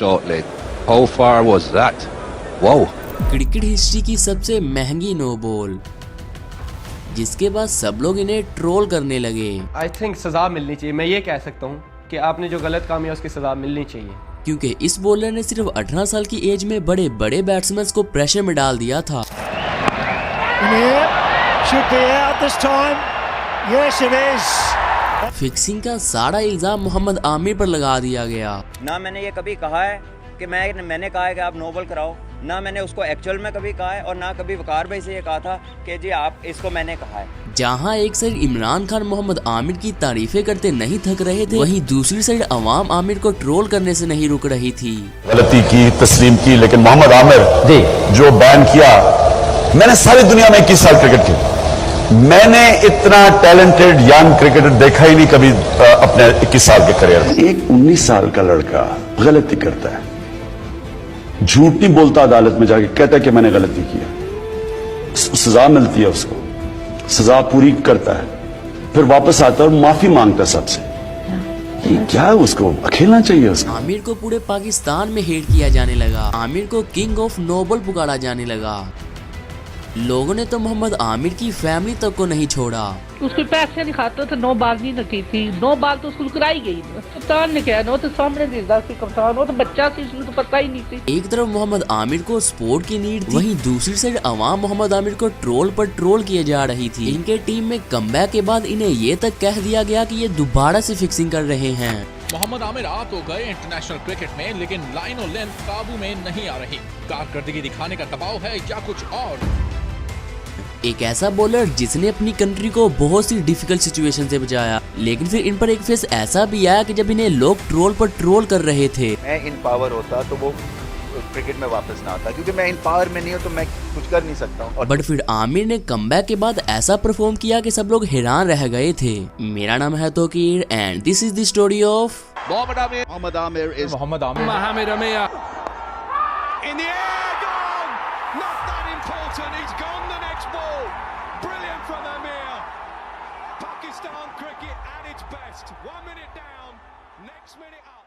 shortly. How far was that? Wow. Cricket history की सबसे महंगी नो बॉल, जिसके बाद सब लोग इन्हें ट्रोल करने लगे। आई थिंक सजा मिलनी चाहिए। मैं ये कह सकता हूँ कि आपने जो गलत काम किया उसकी सजा मिलनी चाहिए, क्योंकि इस बॉलर ने सिर्फ 18 साल की एज में बड़े बड़े बैट्समैन को प्रेशर में डाल दिया था। फिक्सिंग का सारा इल्जाम मोहम्मद आमिर पर लगा दिया गया। ना मैंने ये कभी कहा है कि मैंने कहा है कि आप नो बॉल कराओ, ना मैंने उसको एक्चुअल में कभी कहा है, और ना कभी वकार भाई से ये कहा था कि जी आप इसको मैंने कहा है। जहां एक साइड इमरान खान मोहम्मद आमिर की तारीफें करते नहीं थक रहे थे, वहीं दूसरी साइड अवाम आमिर को ट्रोल करने से नहीं रुक रही थी। गलती की, तस्लीम की, लेकिन मोहम्मद आमिर जी जो बैन किया, मैंने सारी दुनिया में 21 साल क्रिकेट की, मैंने इतना टैलेंटेड यंग क्रिकेटर देखा ही नहीं कभी अपने 21 साल के करियर में। एक 19 साल का लड़का गलती करता है, झूठ नहीं बोलता, अदालत में जाके कहता है कि मैंने गलती किया, सजा मिलती है, उसको सजा पूरी करता है, फिर वापस आता है और माफी मांगता है सबसे। क्या है, उसको अकेलना चाहिए उसको। आमिर को पूरे पाकिस्तान में हेट किया जाने लगा। आमिर को किंग ऑफ नो बॉल पुकारा जाने लगा। लोगों ने तो मोहम्मद आमिर की फैमिली तक को नहीं छोड़ा। उसके पैसे नहीं खाते थे, नो बॉल नहीं रखी थी, नो बॉल तो उसको कराई गई। कप्तान ने क्या, नो तो सामने दिखता सी कप्तान, वो तो बच्चा सी, उसको तो पता ही नहीं थी। एक तरफ मोहम्मद आमिर को स्पोर्ट की नीड थी, वहीं दूसरी साइड अवाम मोहम्मद आमिर को ट्रोल पर ट्रोल किए जा रही थी। इनके टीम में कमबैक के बाद इन्हें ये तक कह दिया गया कि ये दोबारा से फिक्सिंग कर रहे हैं। मोहम्मद आमिर आ तो गए इंटरनेशनल क्रिकेट में, लेकिन लाइन और लेंथ काबू में नहीं आ रही। कारकर्दगी दिखाने का दबाव है या कुछ और। एक ऐसा बॉलर जिसने अपनी कंट्री को बहुत सी डिफिकल्ट सिचुएशन से बचाया, लेकिन फिर इन पर एक फेस ऐसा भी आया कि जब इन्हें लोग ट्रोल पर ट्रोल कर रहे थे। मैं इन पावर होता तो वो क्रिकेट में वापस ना आता, क्योंकि मैं इन पावर में नहीं हूँ तो मैं कुछ कर नहीं सकता हूँ। बट फिर आमिर ने कमबैक के बाद ऐसा परफॉर्म किया कि सब लोग हैरान रह गए थे। मेरा नाम है Tauqeer and this is the story of Mohammad Aamir. Mohammad Aamir is Mohammad Aamir. Mohammad Aamir In the air, gone! Not that important, he's gone the next ball. Brilliant from Amir. Pakistan cricket at its best. 1 minute down, next minute up.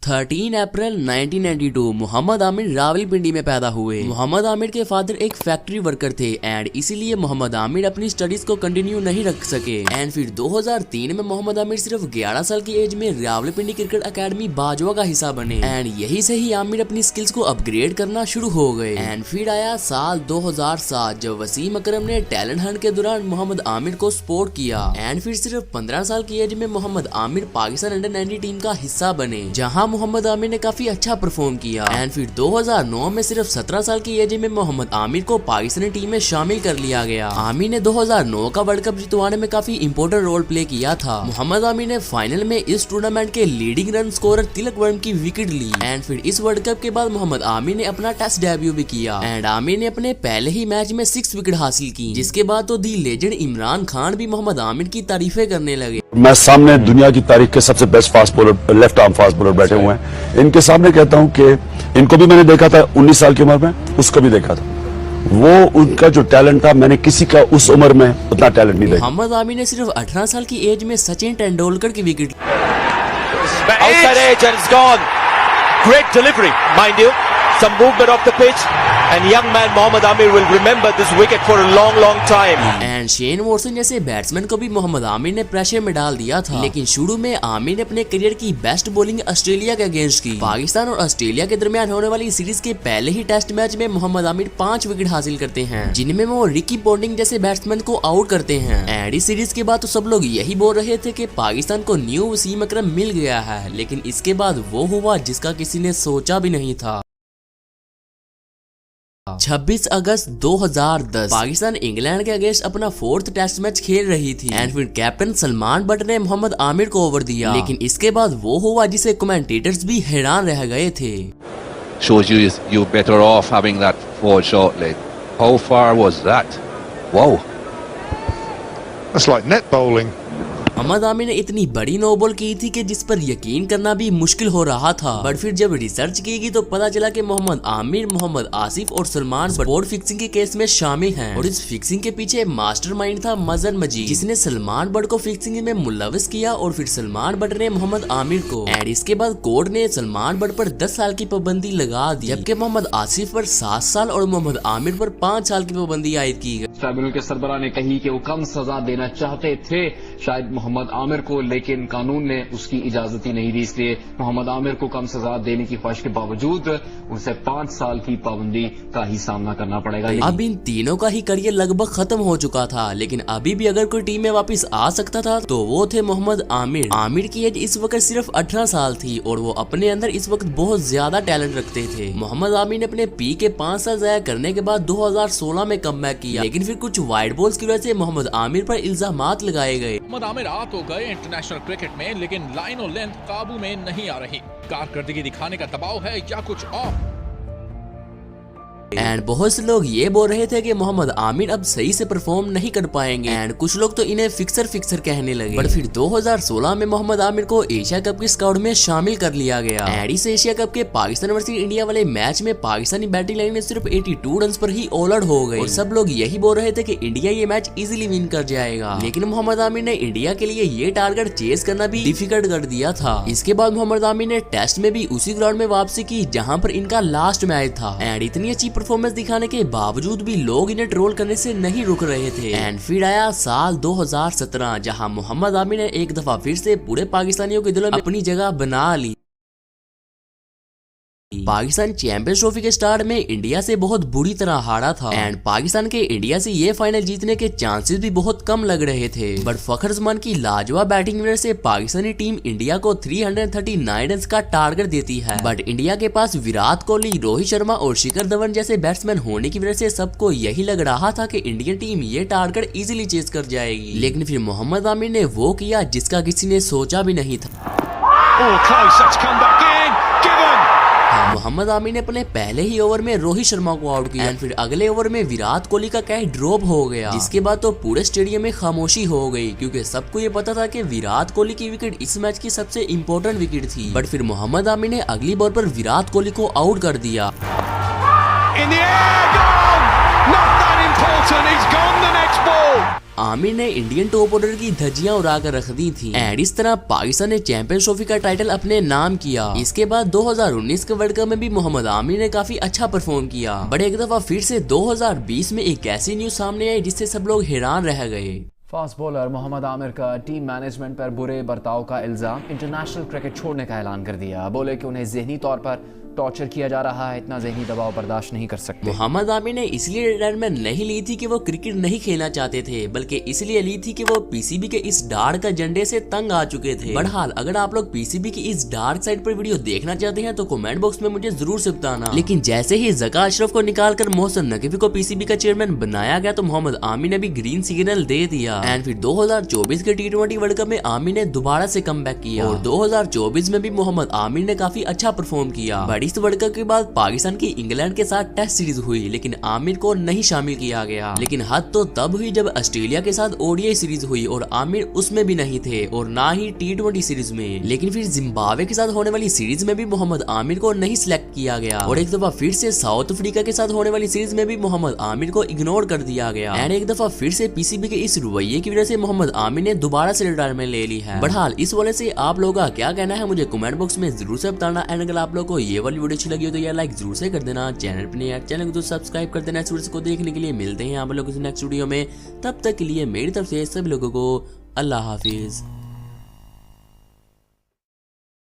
13 अप्रैल 1992 मोहम्मद आमिर रावलपिंडी में पैदा हुए। मोहम्मद आमिर के father एक factory worker थे and इसीलिए मोहम्मद आमिर अपनी studies को continue नहीं रख सके। एंड फिर 2003 में मोहम्मद आमिर सिर्फ 11 साल की एज में रावलपिंडी क्रिकेट अकेडमी बाजवा का हिस्सा बने एंड यही से ही आमिर अपनी स्किल्स को अपग्रेड करना शुरू हो गए। एंड फिर आया साल 2007 जब वसीम अकरम ने टैलेंट हंट के दौरान मोहम्मद आमिर को सपोर्ट किया। एंड फिर सिर्फ 15 साल की एज में मोहम्मद आमिर पाकिस्तान अंडर 90 टीम का हिस्सा बने, जहाँ मोहम्मद आमिर ने काफी अच्छा परफॉर्म किया। एंड फिर 2009 में सिर्फ 17 साल की एज में मोहम्मद आमिर को पाकिस्तानी टीम में शामिल कर लिया गया। आमिर ने 2009 का वर्ल्ड कप जितवाने में काफी इंपॉर्टेंट रोल प्ले किया था। मोहम्मद आमिर ने फाइनल में इस टूर्नामेंट के leading run scorer Tilak Varma की विकेट ली। एंड फिर इस वर्ल्ड कप के बाद मोहम्मद आमिर ने अपना टेस्ट डेब्यू भी किया एंड आमिर ने अपने पहले ही मैच में 6 विकेट हासिल की, जिसके बाद तो दी लेजेंड इमरान खान भी मोहम्मद आमिर की तारीफें करने लगे। मैं सामने दुनिया की तारीख के सबसे best fast bowler, left arm fast bowler बैठे हुए हैं, इनके सामने कहता हूं कि इनको भी मैंने देखा था 19 साल की उम्र में, उसको भी देखा था। वो उनका जो टैलेंट था मैंने किसी का उस उम्र में उतना टैलेंट नहीं देखा। मोहम्मद आमिर ने सिर्फ 18 साल की एज में सचिन तेंदुलकर की wicket outside edge and it's gone. Great delivery, mind you. Some movement off the pitch and young man Mohammad Amir will remember this wicket for a long time. And Shane Watson जैसे batsman को भी मोहम्मद आमिर ने pressure में डाल दिया था, लेकिन शुरू में आमिर ने अपने करियर की बेस्ट बॉलिंग ऑस्ट्रेलिया के अगेंस्ट की। पाकिस्तान और ऑस्ट्रेलिया के दरमियान होने वाली सीरीज के पहले ही टेस्ट मैच में मोहम्मद आमिर 5 विकेट हासिल करते हैं, जिनमें वो रिकी पॉन्टिंग जैसे बैट्समैन को आउट करते हैं। एंड इस सीरीज के बाद तो सब लोग यही बोल रहे थे कि पाकिस्तान को न्यू वसीम अकरम मिल गया है, लेकिन इसके बाद वो हुआ जिसका किसी ने सोचा भी नहीं था। 26 अगस्त 2010 पाकिस्तान इंग्लैंड के अगेंस्ट अपना 4th टेस्ट मैच खेल रही थी एंड फिर कैप्टन सलमान बट ने मोहम्मद आमिर को ओवर दिया, लेकिन इसके बाद वो हुआ जिसे कमेंटेटर्स भी हैरान रह गए थे। Shows you better off having that forward short leg. How far was that? Wow. That's like net bowling. Mohammad Aamir ने इतनी बड़ी नो बॉल की थी कि जिस पर यकीन करना भी मुश्किल हो रहा था। बट फिर जब रिसर्च की गई तो पता चला कि मोहम्मद आमिर, मोहम्मद आसिफ और सलमान स्पोर्ट फिक्सिंग के केस में शामिल हैं और इस फिक्सिंग के पीछे मास्टरमाइंड था मजहर मजीद, जिसने सलमान बट को फिक्सिंग में मुलविस किया और फिर सलमान बट ने मोहम्मद आमिर को। एंड इसके बाद कोर्ट ने सलमान बट पर 10 साल की पाबंदी लगा दी, जबकि मोहम्मद आसिफ पर 7 साल और मोहम्मद आमिर पर 5 साल की पाबंदी आयद की गई। ट्राइब्यूनल के सरबराह ने कही कि वो कम सजा देना चाहते थे शायद मोहम्मद आमिर को, लेकिन कानून ने उसकी इजाजत ही नहीं दी, इसलिए मोहम्मद आमिर को कम सजा देने की ख्वाहिश के बावजूद उनसे 5 साल की पाबंदी का ही सामना करना पड़ेगा। अब इन तीनों का ही करियर लगभग खत्म हो चुका था, लेकिन अभी भी अगर कोई टीम में वापस आ सकता था तो वो थे मोहम्मद आमिर। आमिर की एज इस वक्त सिर्फ 18 साल थी और वो अपने अंदर इस वक्त बहुत ज्यादा टैलेंट रखते थे। मोहम्मद आमिर ने अपने पी के 5 साल ज़ाया करने के बाद 2016 में कमबैक किया, लेकिन फिर कुछ वाइड बॉल्स की वजह से मोहम्मद आमिर पर इल्जामात लगाए गए। मोहम्मद आमिर आ तो गए इंटरनेशनल क्रिकेट में, लेकिन लाइन और लेंथ काबू में नहीं आ रही। कारकर्दगी दिखाने का दबाव है या कुछ और। एंड बहुत से लोग ये बोल रहे थे कि मोहम्मद आमिर अब सही से परफॉर्म नहीं कर पाएंगे एंड कुछ लोग तो इन्हें फिक्सर कहने लगे। बट फिर 2016 में मोहम्मद आमिर को एशिया कप की स्क्वाड में शामिल कर लिया गया। एंड इस एशिया कप के पाकिस्तान वर्सेस इंडिया वाले मैच में पाकिस्तानी बैटिंग लाइन में सिर्फ 82 रन पर ही ऑल आउट हो गए और सब लोग यही बोल रहे थे कि इंडिया ये मैच इजीली विन कर जाएगा। लेकिन मोहम्मद आमिर ने इंडिया के लिए ये टारगेट चेस करना भी डिफिकल्ट कर दिया था। इसके बाद मोहम्मद आमिर ने टेस्ट में भी उसी ग्राउंड में वापसी की जहाँ पर इनका लास्ट मैच था। एंड इतनी अच्छी परफॉर्मेंस दिखाने के बावजूद भी लोग इन्हें ट्रोल करने से नहीं रुक रहे थे। एंड फिर आया साल 2017 जहां मोहम्मद आमिर ने एक दफा फिर से पूरे पाकिस्तानियों के दिलों में अपनी जगह बना ली। पाकिस्तान चैंपियंस ट्रॉफी के स्टार्ट में इंडिया से बहुत बुरी तरह हारा था एंड पाकिस्तान के इंडिया से ये फाइनल जीतने के चांसेस भी बहुत कम लग रहे थे। बट फखर जमान की लाजवाब बैटिंग वजह से पाकिस्तानी टीम इंडिया को 339 रन का टारगेट देती है। बट इंडिया के पास विराट कोहली, रोहित शर्मा और शिखर धवन जैसे बैट्समैन होने की वजह से सबको यही लग रहा था कि इंडियन टीम ये टारगेट इजीली चेस कर जाएगी। लेकिन फिर मोहम्मद आमिर ने वो किया जिसका किसी ने सोचा भी नहीं था। मोहम्मद आमिर ने अपने पहले ही ओवर में रोहित शर्मा को आउट किया एंड फिर अगले ओवर में विराट कोहली का कैच ड्रॉप हो गया, जिसके बाद तो पूरे स्टेडियम में खामोशी हो गई क्योंकि सबको ये पता था कि विराट कोहली की विकेट इस मैच की सबसे इम्पोर्टेंट विकेट थी। बट फिर मोहम्मद आमिर ने अगली बॉल पर विराट कोहली को आउट कर दिया। आमिर ने इंडियन टॉप ऑर्डर की धज्जियां उड़ाकर रख दी थी एंड इस तरह पाकिस्तान ने चैंपियंस ट्रॉफी का टाइटल अपने नाम किया। इसके बाद 2019 के वर्ल्ड कप में भी मोहम्मद आमिर ने काफी अच्छा परफॉर्म किया। बट एक दफा फिर से 2020 में एक ऐसी न्यूज सामने आई जिससे सब लोग हैरान रह गए। फास्ट बॉलर मोहम्मद आमिर का टीम मैनेजमेंट पर बुरे बर्ताव का इल्जाम, इंटरनेशनल क्रिकेट छोड़ने का ऐलान कर दिया। बोले कि उन्हें जहनी तौर पर टॉर्चर किया जा रहा है, इतना जहनी दबाव बर्दाश्त नहीं कर सकते। मोहम्मद आमिर ने इसलिए रिटायरमेंट नहीं ली थी कि वो क्रिकेट नहीं खेलना चाहते थे, बल्कि इसलिए ली थी कि वो पीसीबी के इस डार्क एजेंडे से तंग आ चुके थे। बहरहाल अगर आप लोग पीसीबी की इस डार्क साइड पर वीडियो देखना चाहते हैं तो कमेंट बॉक्स में मुझे जरूर से बताना। लेकिन जैसे ही ज़का अशरफ को निकालकर मोहसिन नकवी को पीसीबी का चेयरमैन बनाया गया तो मोहम्मद आमिर ने भी ग्रीन सिग्नल दे दिया। एंड फिर 2024 के T20 वर्ल्ड कप में आमिर ने दोबारा से कमबैक किया और 2024 में भी मोहम्मद आमिर ने काफी अच्छा परफॉर्म किया। बट इस वर्ल्ड कप के बाद पाकिस्तान की इंग्लैंड के साथ टेस्ट सीरीज हुई लेकिन आमिर को नहीं शामिल किया गया। लेकिन हद तो तब हुई जब ऑस्ट्रेलिया के साथ ओडीआई सीरीज हुई और आमिर उसमें भी नहीं थे और ना ही T20 सीरीज में। लेकिन फिर जिम्बाब्वे के साथ होने वाली सीरीज में भी मोहम्मद आमिर को नहीं सिलेक्ट किया गया और एक दफा फिर से साउथ अफ्रीका के साथ होने वाली सीरीज में भी मोहम्मद आमिर को इग्नोर कर दिया गया। एंड एक दफा फिर से पीसीबी के इस रवैये की वजह से मोहम्मद आमिर ने दोबारा से रिटायरमेंट ले ली है। बहरहाल इस वजह से आप लोगों का क्या कहना है मुझे कमेंट बॉक्स में जरूर से बताना। एंड अगर आप लोगों को ये वाली वीडियो अच्छी लगी हो तो यार लाइक जरूर से कर देना, चैनल पर नए चैनल को तो सब्सक्राइब कर देना। इस वीडियो को देखने के लिए मिलते हैं आप लोगों को नेक्स्ट वीडियो में, तब तक के लिए मेरी तरफ से सभी लोगों को अल्लाह हाफिज।